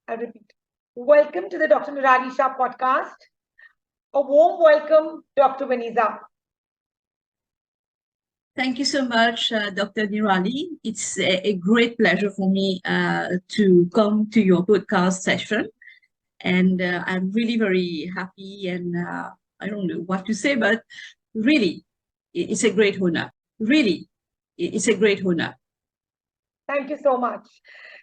I repeat. Welcome to the Dr. Niraalee Shah Podcast. A warm welcome, Dr. Vanessa. Thank you so much, Dr. Niraalee. It's a great pleasure for me to come to your podcast session. And I'm really very happy and I don't know what to say, but really, it's a great honor. Really, it's a great honor. Thank you so much.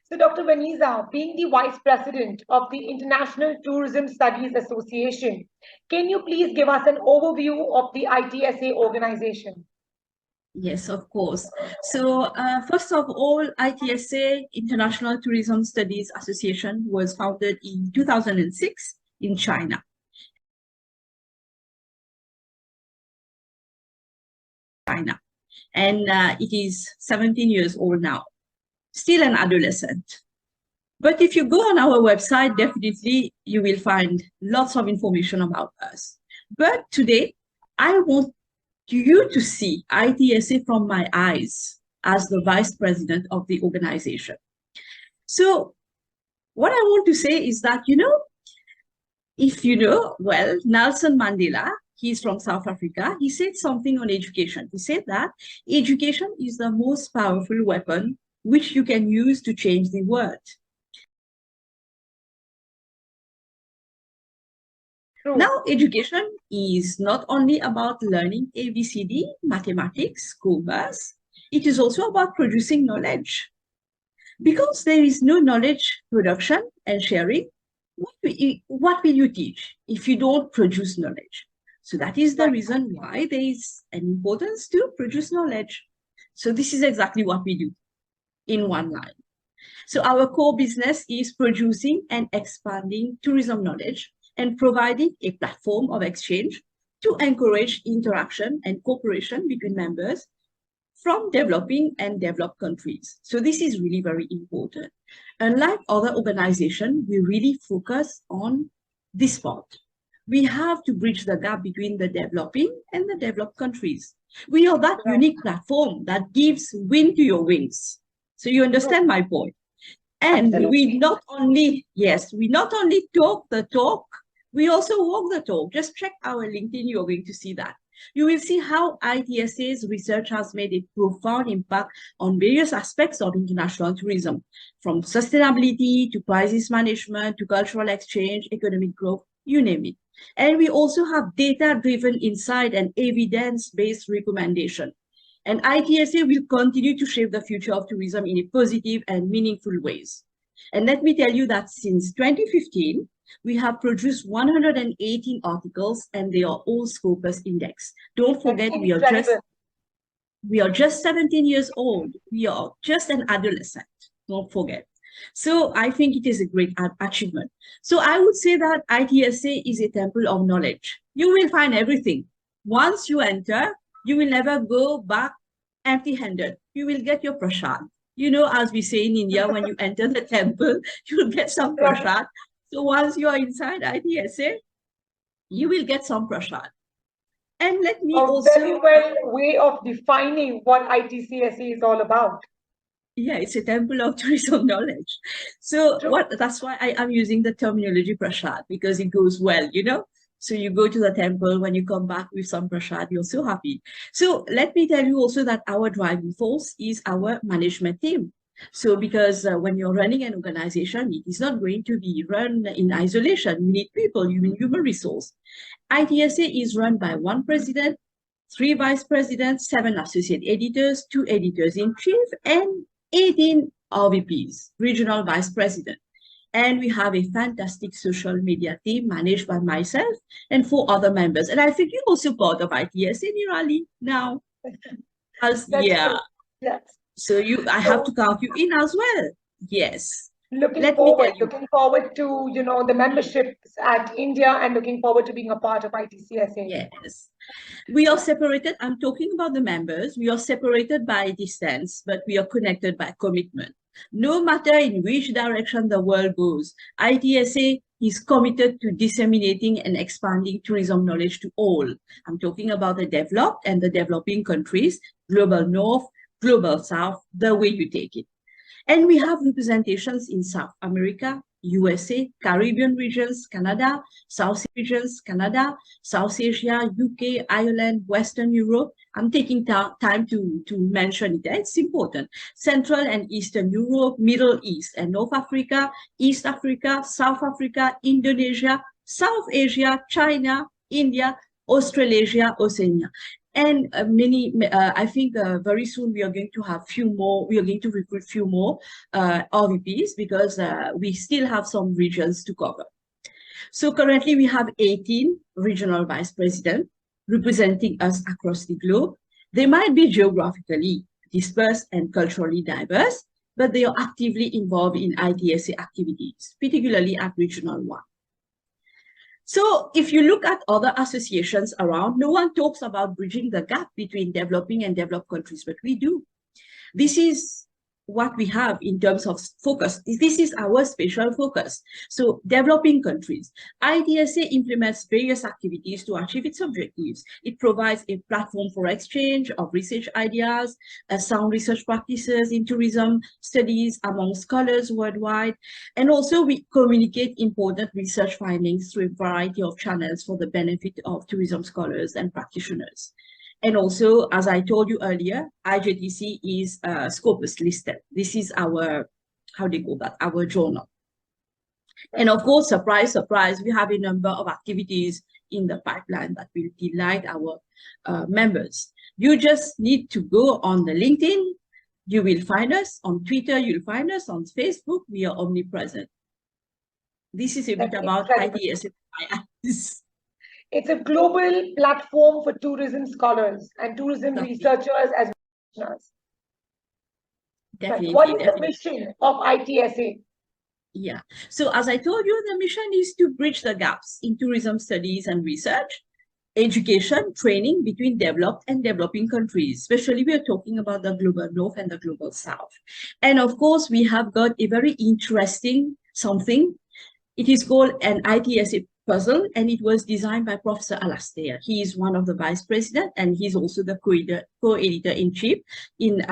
So, Dr. Vanessa, being the Vice President of the International Tourism Studies Association, can you please give us an overview of the ITSA organization? Yes, of course. So first of all, ITSA, International Tourism Studies Association, was founded in 2006 in China. And it is 17 years old now, still an adolescent. But if you go on our website, definitely you will find lots of information about us. But today, I want you to see ITSA from my eyes as the vice president of the organization. So what I want to say is that, if you know, well, Nelson Mandela, he's from South Africa, he said something on education. He said that education is the most powerful weapon which you can use to change the world. True. Now, education is not only about learning ABCD, mathematics, commerce, it is also about producing knowledge. Because there is no knowledge production and sharing, what will you teach if you don't produce knowledge? So that is the reason why there is an importance to produce knowledge. So this is exactly what we do in one line. So our core business is producing and expanding tourism knowledge and providing a platform of exchange to encourage interaction and cooperation between members from developing and developed countries. So this is really very important. Unlike other organizations, we really focus on this part. We have to bridge the gap between the developing and the developed countries. We are that unique platform that gives wind to your wings. So you understand my point. And we not only talk the talk, we also walk the talk. Just check our LinkedIn, you're going to see that. You will see how ITSA's research has made a profound impact on various aspects of international tourism, from sustainability to crisis management to cultural exchange, economic growth, you name it. And we also have data-driven insight and evidence-based recommendation. And ITSA will continue to shape the future of tourism in a positive and meaningful ways. And let me tell you that since 2015, we have produced 118 articles and they are all Scopus indexed. Don't forget, we are just 17 years old. We are just an adolescent. Don't forget. So I think it is a great achievement. So I would say that ITSA is a temple of knowledge. You will find everything. Once you enter, you will never go back empty-handed. You will get your prasad. You know, as we say in India, when you enter the temple, you will get some prasad. So once you are inside ITSA, you will get some prasad. And let me also... very well way of defining what ITCSA is all about. Yeah, it's a temple of tourism knowledge. So that's why I am using the terminology prasad, because it goes well, So you go to the temple, when you come back with some prasad, you're so happy. So let me tell you also that our driving force is our management team. So because when you're running an organization, it is not going to be run in isolation. You need people, you need human resource. ITSA is run by 1 president, 3 vice presidents, 7 associate editors, 2 editors-in-chief, and 18 RVPs, regional vice president. And we have a fantastic social media team managed by myself and 4 other members. And I think you're also part of ITSA, Niraalee, now. Yeah. Yes. So I have to count you in as well. Yes. Looking forward to, the memberships at India and looking forward to being a part of ITCSA. Yes. We are separated. I'm talking about the members. We are separated by distance, but we are connected by commitment. No matter in which direction the world goes, ITSA is committed to disseminating and expanding tourism knowledge to all. I'm talking about the developed and the developing countries, global north, global south, the way you take it. And we have representations in South America, USA, Caribbean regions, Canada, South regions, Canada, South Asia, UK, Ireland, Western Europe. I'm taking time to mention it. It's important. Central and Eastern Europe, Middle East and North Africa, East Africa, South Africa, Indonesia, South Asia, China, India, Australasia, Oceania. And I think very soon we are going to have we are going to recruit few more RVPs because we still have some regions to cover. So currently we have 18 regional vice presidents representing us across the globe. They might be geographically dispersed and culturally diverse, but they are actively involved in ITSA activities, particularly at regional one. So if you look at other associations around, no one talks about bridging the gap between developing and developed countries, but we do. This is what we have in terms of focus. This is our special focus. So developing countries, ITSA implements various activities to achieve its objectives. It provides a platform for exchange of research ideas, sound research practices in tourism studies among scholars worldwide. And also we communicate important research findings through a variety of channels for the benefit of tourism scholars and practitioners. And also, as I told you earlier, IJTC is Scopus listed. This is our, how do you call that, our journal. And of course, surprise, surprise, we have a number of activities in the pipeline that will delight our members. You just need to go on the LinkedIn. You will find us on Twitter. You'll find us on Facebook. We are omnipresent. This is a bit about ITSA. It's a global platform for tourism scholars and tourism researchers as well. Definitely. What is the mission of ITSA? Yeah. So as I told you, the mission is to bridge the gaps in tourism studies and research, education, training between developed and developing countries, especially we are talking about the global north and the global south. And of course, we have got a very interesting something. It is called an ITSA puzzle, and it was designed by Professor Alastair. He is one of the vice president, and he's also the co-editor-in-chief in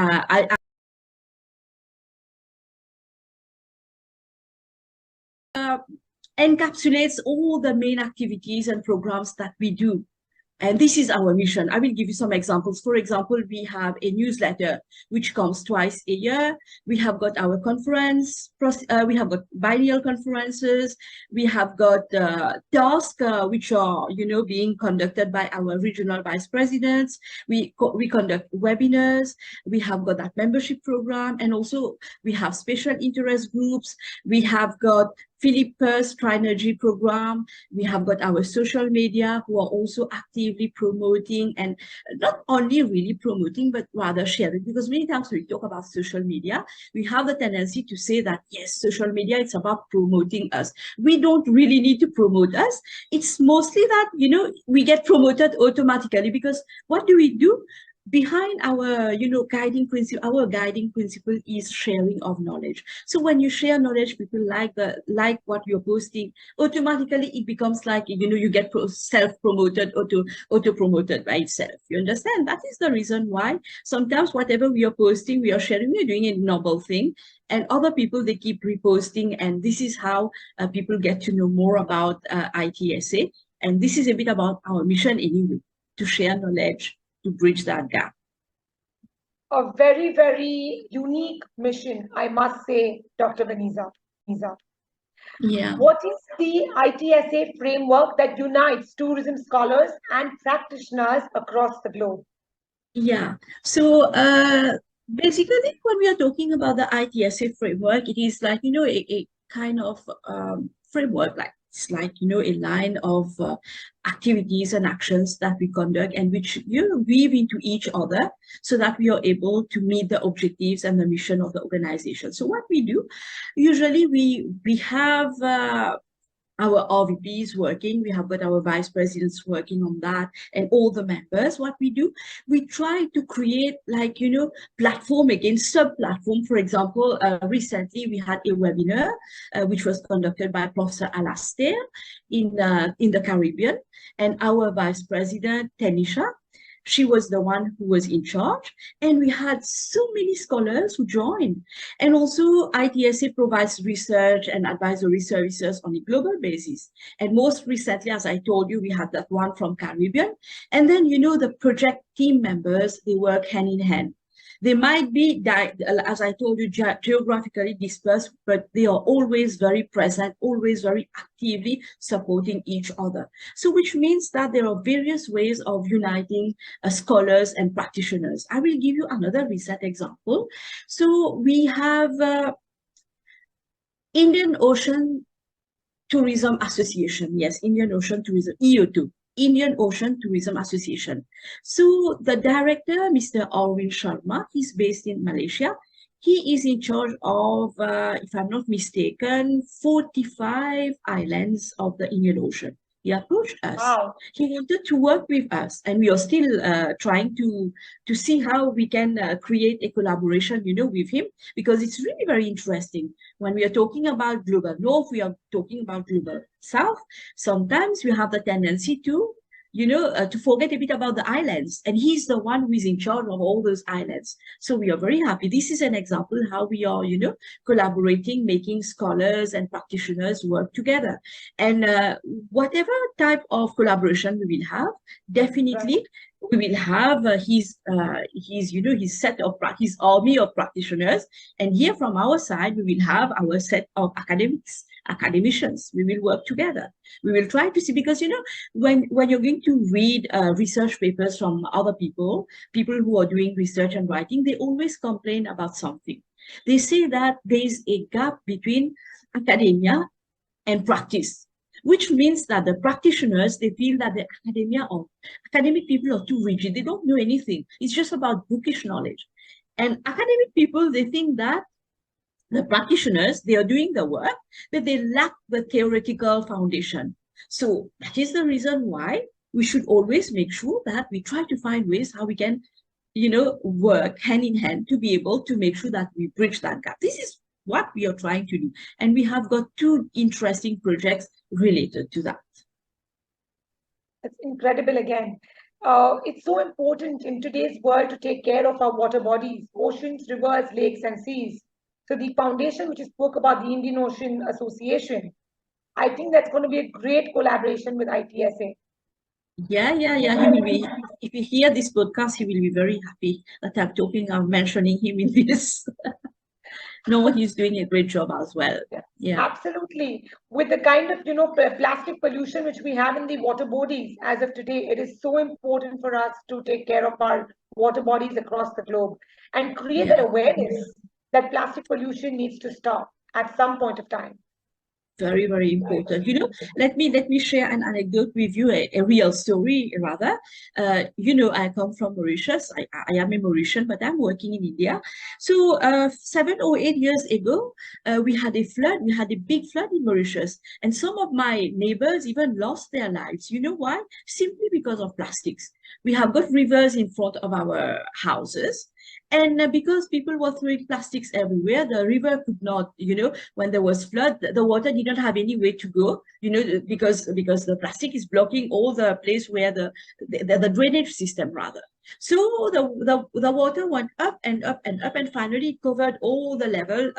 encapsulates all the main activities and programs that we do. And this is our mission. I will give you some examples. For example, we have a newsletter which comes twice a year. We have got our conference. We have got biennial conferences. We have got tasks which are, being conducted by our regional vice presidents. We conduct webinars. We have got that membership program, and also we have special interest groups. We have got Philippus Trinergy program. We have got our social media who are also actively promoting, and not only really promoting, but rather sharing, because many times when we talk about social media, we have the tendency to say that, yes, social media, it's about promoting us. We don't really need to promote us. It's mostly that, we get promoted automatically, because what do we do? Behind our, guiding principle is sharing of knowledge. So when you share knowledge, people like what you're posting, automatically it becomes like, you get self-promoted, auto-promoted by itself. You understand? That is the reason why sometimes whatever we are posting, we are sharing, we're doing a noble thing, and other people, they keep reposting, and this is how people get to know more about ITSA. And this is a bit about our mission anyway, to share knowledge, to bridge that gap. A very, very unique mission, I must say, Dr. Vanessa. Yeah. What is the ITSA framework that unites tourism scholars and practitioners across the globe? Yeah. So basically, when we are talking about the ITSA framework, it is like, a kind of framework, like it's like, a line of activities and actions that we conduct, and which, weave into each other so that we are able to meet the objectives and the mission of the organization. So what we do, usually we have our RVPs working, we have got our vice presidents working on that, and all the members. What we do, we try to create like, platform against sub-platform. For example, recently we had a webinar which was conducted by Professor Alastair in the Caribbean, and our vice president, Tanisha, She was the one who was in charge, and we had so many scholars who joined. And also, ITSA provides research and advisory services on a global basis. And most recently, as I told you, we had that one from Caribbean. And then, the project team members, they work hand in hand. They might be, as I told you, geographically dispersed, but they are always very present, always very actively supporting each other. So which means that there are various ways of uniting scholars and practitioners. I will give you another recent example. So we have Indian Ocean Tourism Association. Yes, Indian Ocean Tourism, EO2. Indian Ocean Tourism Association. So the director, Mr. Arvind Sharma, he's based in Malaysia. He is in charge of, if I'm not mistaken, 45 islands of the Indian Ocean. He approached us. Wow. He wanted to work with us, and we are still trying to see how we can create a collaboration, with him, because it's really very interesting. When we are talking about global north, we are talking about global south. Sometimes we have the tendency to to forget a bit about the islands, and he's the one who is in charge of all those islands. So we are very happy. This is an example how we are, collaborating, making scholars and practitioners work together. And whatever type of collaboration we will have, definitely we will have his army of practitioners, and here from our side we will have our set of academicians. We will work together. We will try to see, because when you're going to read research papers from other people who are doing research and writing, they always complain about something. They say that there is a gap between academia and practice, which means that the practitioners, they feel that the academic people are too rigid. They don't know anything. It's just about bookish knowledge. And academic people, they think that the practitioners, they are doing the work, but they lack the theoretical foundation. So that is the reason why we should always make sure that we try to find ways how we can, work hand in hand to be able to make sure that we bridge that gap. This is what we are trying to do. And we have got 2 interesting projects related to that. It's incredible again. It's so important in today's world to take care of our water bodies, oceans, rivers, lakes, and seas. So the foundation, which you spoke about, the Indian Ocean Association, I think that's going to be a great collaboration with ITSA. Yeah. He will be, if he hear this podcast, he will be very happy that I'm mentioning him in this. No, he's doing a great job as well. Yeah. Absolutely. With the kind of, plastic pollution which we have in the water bodies as of today, it is so important for us to take care of our water bodies across the globe and create that awareness that plastic pollution needs to stop at some point of time. Very, very important. Let me share an anecdote with you, a real story rather. I come from Mauritius. I am a Mauritian, but I'm working in India. So 7 or 8 years ago, we had a flood. We had a big flood in Mauritius, and some of my neighbors even lost their lives. You know why? Simply because of plastics. We have got rivers in front of our houses. And because people were throwing plastics everywhere, the river could not, when there was flood, the water did not have any way to go, because the plastic is blocking all the place where the drainage system rather. So the water went up and up and up, and finally covered all the level,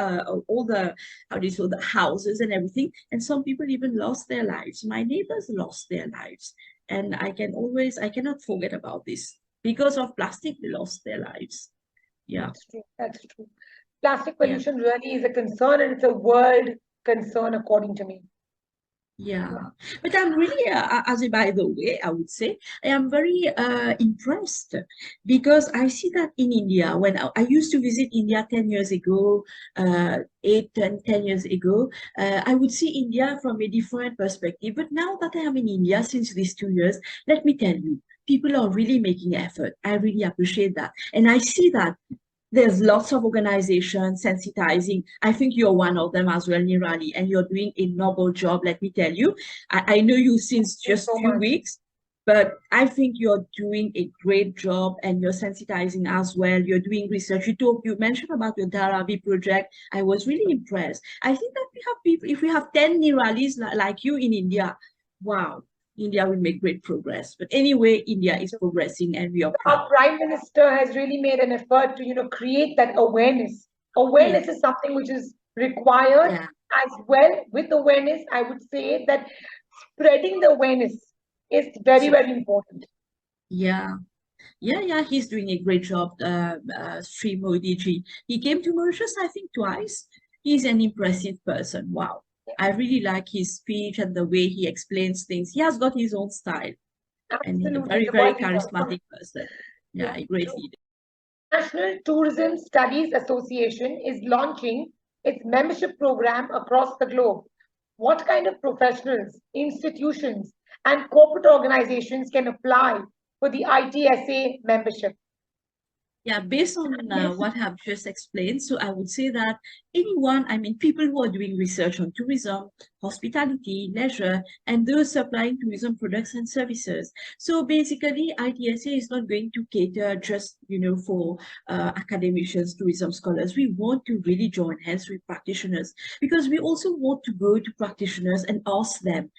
all the, the houses and everything. And some people even lost their lives. My neighbors lost their lives. And I cannot forget about this. Because of plastic, they lost their lives. Yeah. That's true. Plastic pollution really is a concern, and it's a world concern, according to me. Yeah. But I'm really, by the way, I would say, I am very impressed, because I see that in India, when I used to visit India 10 years ago, 10 years ago, I would see India from a different perspective. But now that I am in India since these 2 years, let me tell you, people are really making effort. I really appreciate that. And I see that there's lots of organizations sensitizing. I think you're one of them as well, Niraalee, and you're doing a noble job, let me tell you. I know you since just a few weeks, but I think you're doing a great job, and you're sensitizing as well. You're doing research. You mentioned about your Dharavi project. I was really impressed. I think that we have people, if we have 10 Niraalees like you in India, wow. India will make great progress. But anyway, India is progressing and we are Our proud. Prime Minister has really made an effort to, create that awareness. Yeah, Awareness is something which is required yeah, as well. With awareness, I would say that spreading the awareness is very, so very important. yeah. Yeah, he's doing a great job, Sri Modi ji. He came to Mauritius, I think, twice. He's an impressive person. Wow. I really like his speech and the way he explains things. He has got his own style and he's a Absolutely, very, the very world leader. charismatic person. Yeah, Yeah. a great leader. National Tourism Studies Association is launching its membership program across the globe. What kind of professionals, institutions, and corporate organizations can apply for the ITSA membership? Yeah, based on what I've just explained, so I would say that anyone, I mean, people who are doing research on tourism, hospitality, leisure, and those supplying tourism products and services. So basically, ITSA is not going to cater just, for academicians, tourism scholars. We want to really join hands with practitioners because we also want to go to practitioners and ask them,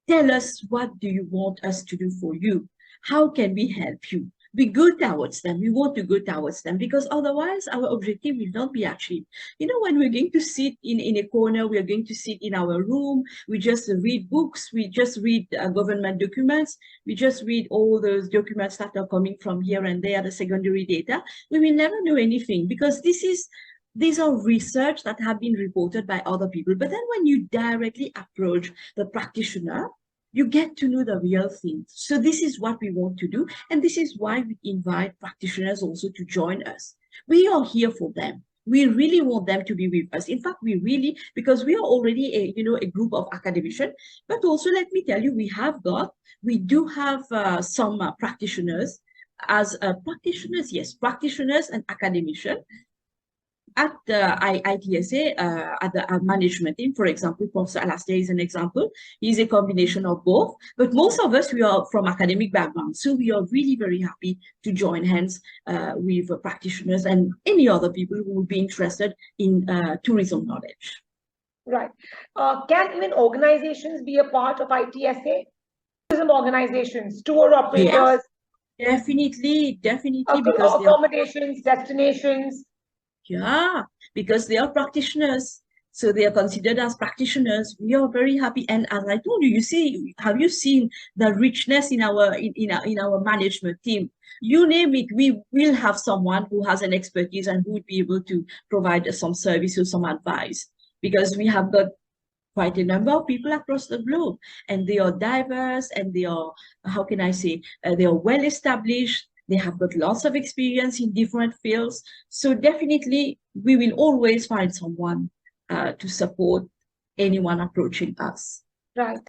tell us, what do you want us to do for you? How can we help you? We go towards them. We want to go towards them because otherwise our objective will not be achieved. When we're going to sit in a corner, we're going to sit in our room, we just read books, we just read government documents, we just read all those documents that are coming from here and there, the secondary data. We will never know anything because these are research that have been reported by other people. But then when you directly approach the practitioner, you get to know the real thing. So this is what we want to do. And this is why we invite practitioners also to join us. We are here for them. We really want them to be with us. In fact, because we are already a group of academicians, but also let me tell you, we do have some practitioners as practitioners, yes, practitioners and academicians at the ITSA, at the management team. For example, Professor Alastair is an example. He's a combination of both. But most of us, we are from academic backgrounds. So we are really very happy to join hands with practitioners and any other people who would be interested in tourism knowledge. Right. Can even organizations be a part of ITSA? Tourism organizations, tour Yes, operators, definitely, because they are accommodations, destinations. Yeah, because they are practitioners. So they are considered as practitioners. We are very happy. And as I told you, have you seen the richness in our management team? You name it, we will have someone who has an expertise and who would be able to provide some service or some advice. Because we have got quite a number of people across the globe, and they are diverse, and they are, how can I say, they are well established. They have got lots of experience in different fields. So definitely, we will always find someone to support anyone approaching us. Right.